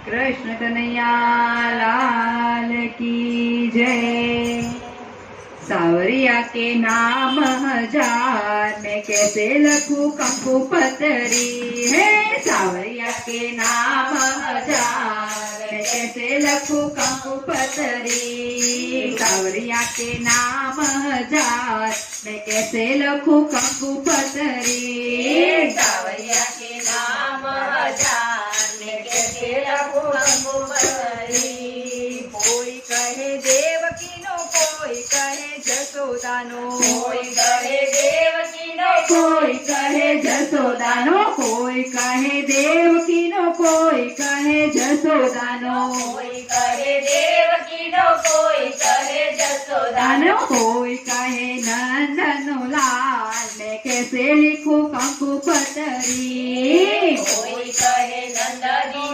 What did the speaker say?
कृष्ण कन्हैया लाल की जय। सावरिया के नाम हजार मैं कैसे लखूं कंकु पतरी है। सावरिया के नाम हजार मैं कैसे लखूं कंकु पतरी। सावरिया के नाम हजार मैं कैसे लखूं कंकु पतरी। सावरिया के नाम हजार मैं कैसे लखूं कंकु पतरी। कोई कहे देवकी नो, कोई कहे जसोदा नो, कोई कहे देवकी नो, कोई कहे जसोदा नो, कोई कहे देवकी नो, कोई कहे जसोदा नो, कोई कहे देवकी नो, कोई कहे जसोदा नो, कोई कहे नंदन लाल मैं कैसे लिखूं कंकु पतरी। कोई कहे नंदनी